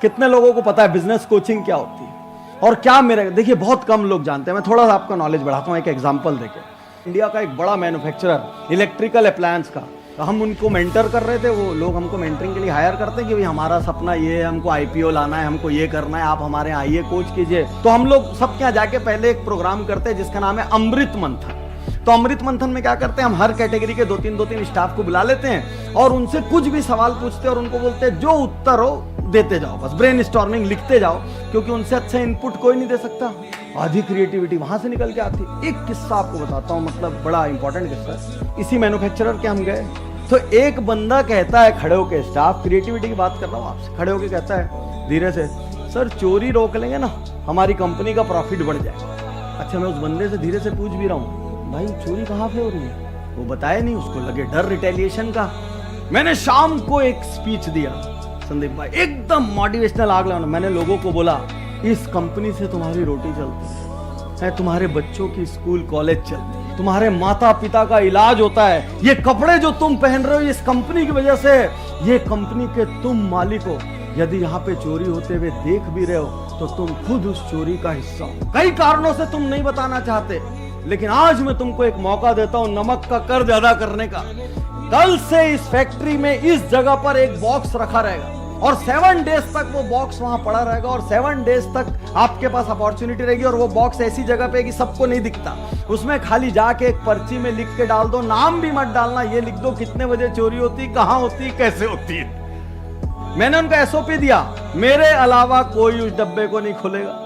कितने लोगों को पता है बिजनेस कोचिंग क्या होती है और क्या मेरे, देखिए बहुत कम लोग जानते हैं। मैं थोड़ा सा आपका नॉलेज बढ़ाता हूँ एक एग्जांपल देके। इंडिया का एक बड़ा मैन्युफैक्चरर इलेक्ट्रिकल अप्लायंस का, तो हम उनको मेंटर कर रहे थे। वो लोग हमको मेंटरिंग के लिए हायर करते हैं कि भाई हमारा सपना ये है, हमको आईपीओ लाना है, हमको ये करना है, आप हमारे यहाँ आइए कोच कीजिए। तो हम लोग सबके यहाँ जाके पहले एक प्रोग्राम करते हैं जिसका नाम है अमृत मंथन। तो अमृत मंथन में क्या करते हैं, हम हर कैटेगरी के दो तीन स्टाफ को बुला लेते हैं और उनसे कुछ भी सवाल पूछते हैं और उनको बोलते हैं जो उत्तर हो देते जाओ, बस ब्रेन स्टॉर्मिंग लिखते जाओ, क्योंकि उनसे अच्छा इनपुट कोई नहीं दे सकता। आधी क्रिएटिविटी वहां से निकल के आती। एक किस्सा आपको बताता हूँ, मतलब बड़ा इंपॉर्टेंट किस्सा। इसी मैन्युफैक्चरर के हम गए तो एक बंदा कहता है खड़े होके, स्टाफ क्रिएटिविटी की बात कर रहा हूँ आपसे, खड़े होके कहता है धीरे से, सर चोरी रोक लेंगे ना, हमारी कंपनी का प्रॉफिट बढ़ जाएगा। अच्छा, मैं उस बंदे से धीरे से पूछ भी रहा हूँ, भाई चोरी कहाँ पे हो रही है? वो बताया नहीं, उसको लगे डर रिटेलिएशन का। मैंने शाम को एक स्पीच दिया संदीप भाई, एकदम मोटिवेशनल आग लगाना। मैंने लोगों को बोला इस कंपनी से तुम्हारी रोटी चलती है, तुम्हारे बच्चों की स्कूल कॉलेज चलती है, तुम्हारे माता पिता का इलाज होता है, ये कपड़े जो तुम पहन रहे हो इस कंपनी की वजह से, ये कंपनी के तुम मालिक हो। यदि यहाँ पे चोरी होते हुए देख भी रहे हो तो तुम खुद उस चोरी का हिस्सा हो। कई कारणों से तुम नहीं बताना चाहते, लेकिन आज मैं तुमको एक मौका देता हूं नमक का कर्ज अदा करने का। कल से इस फैक्ट्री में इस जगह पर एक बॉक्स रखा रहेगा और 7 डेज तक वो बॉक्स वहां पड़ा रहेगा और 7 डेज तक आपके पास अपॉर्चुनिटी रहेगी। और वो बॉक्स ऐसी जगह पे कि सबको नहीं दिखता, उसमें खाली जाके एक पर्ची में लिख के डाल दो, नाम भी मत डालना, ये लिख दो कितने बजे चोरी होती, कहां होती, कैसे होती है। मैंने उनका एसओपी दिया, मेरे अलावा कोई उस डब्बे को नहीं खोलेगा।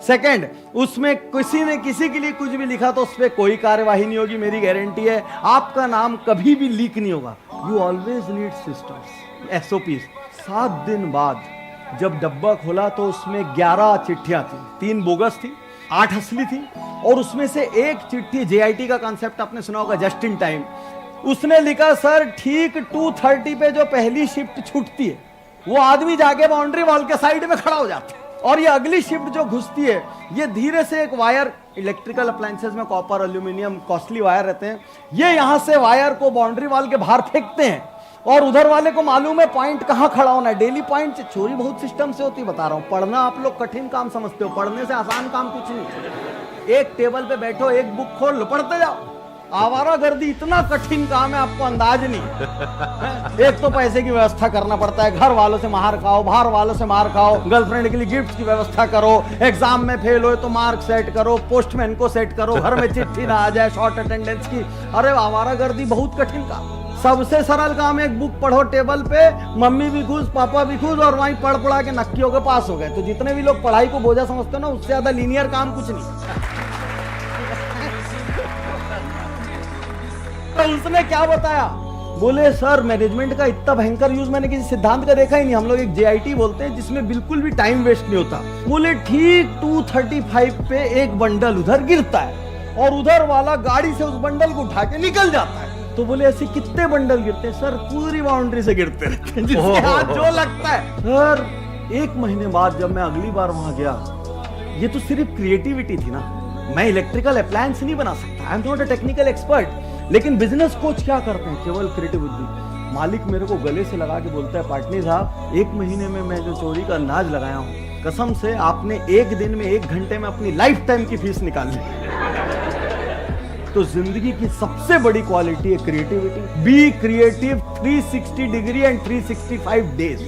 सेकंड, उसमें किसी ने किसी के लिए कुछ भी लिखा तो उस पर कोई कार्यवाही नहीं होगी, मेरी गारंटी है। आपका नाम कभी भी लीक नहीं होगा। You always need systems, SOP. 7 दिन बाद जब डब्बा खोला तो उसमें 11 चिट्ठियां थी, 3 बोगस थी, 8 असली थी और उसमें से एक चिट्ठी, जेआईटी का कॉन्सेप्ट आपने सुना होगा, जस्ट इन टाइम। उसने लिखा सर ठीक 2:30 पे जो पहली शिफ्ट छूटती है वो आदमी जाके बाउंड्री वॉल के साइड में खड़ा हो जाता है और ये अगली शिफ्ट जो घुसती है ये धीरे से एक वायर, इलेक्ट्रिकल अप्लायंसेस में कॉपर एल्यूमिनियम कॉस्टली वायर रहते हैं, ये यहां से वायर को बाउंड्री वॉल के बाहर फेंकते हैं और उधर वाले को मालूम है पॉइंट कहां खड़ा होना है। डेली पॉइंट से चोरी बहुत सिस्टम से होती, बता रहा हूं। पढ़ना आप लोग कठिन काम समझते हो, पढ़ने से आसान काम कुछ नहीं। एक टेबल पे बैठो, एक बुक खोल लो, पढ़ते जाओ। आवारागर्दी इतना कठिन काम है आपको अंदाज नहीं। एक तो पैसे की व्यवस्था करना पड़ता है, घर वालों से मार खाओ, बाहर वालों से मार खाओ, गर्लफ्रेंड के लिए गिफ्ट की व्यवस्था करो, एग्जाम में फेल हो तो मार्क सेट करो, पोस्टमैन को सेट करो, घर में चिट्ठी ना आ जाए शॉर्ट अटेंडेंस की। अरे आवारागर्दी बहुत कठिन काम। सबसे सरल काम है एक बुक पढ़ो टेबल पे, मम्मी भी खुश, पापा भी खुश और वहीं पढ़ पढ़ा के नक्की हो गए, पास हो गए। तो जितने भी लोग पढ़ाई को बोझा समझते हो ना, उससे ज्यादा लीनियर काम कुछ नहीं। तो उसने क्या बताया, बोले सर मैनेजमेंट का इतना भयंकर यूज मैंने किसी सिद्धांत का देखा ही नहीं। हम लोग एक जेआईटी बोलते हैं जिसमें बिल्कुल भी टाइम वेस्ट नहीं होता। बोले ठीक 2:35 पे एक बंडल उधर गिरता है और उधर वाला गाड़ी से उस बंडल को उठा के निकल जाता है। तो बोले ऐसे कितने बंडल गिरते हैं? सर पूरी बाउंड्री से गिरते रहते हैं, जिसके हाथ जो लगता है। सर 1 महीने बाद जब मैं अगली बार वहां गया, ये तो सिर्फ क्रिएटिविटी थी ना, मैं इलेक्ट्रिकल अप्लायंस नहीं बना सकता, I am not a technical expert. लेकिन बिजनेस कोच क्या करते हैं? केवल क्रिएटिव बुद्धि। मालिक मेरे को गले से लगा के बोलता है, पाटनी साहब 1 महीने में मैं जो चोरी का अंदाज लगाया हूं, कसम से आपने 1 दिन में 1 घंटे में अपनी लाइफ टाइम की फीस निकाल ली। तो जिंदगी की सबसे बड़ी क्वालिटी है creativity. Be creative 360 degree and 365 days.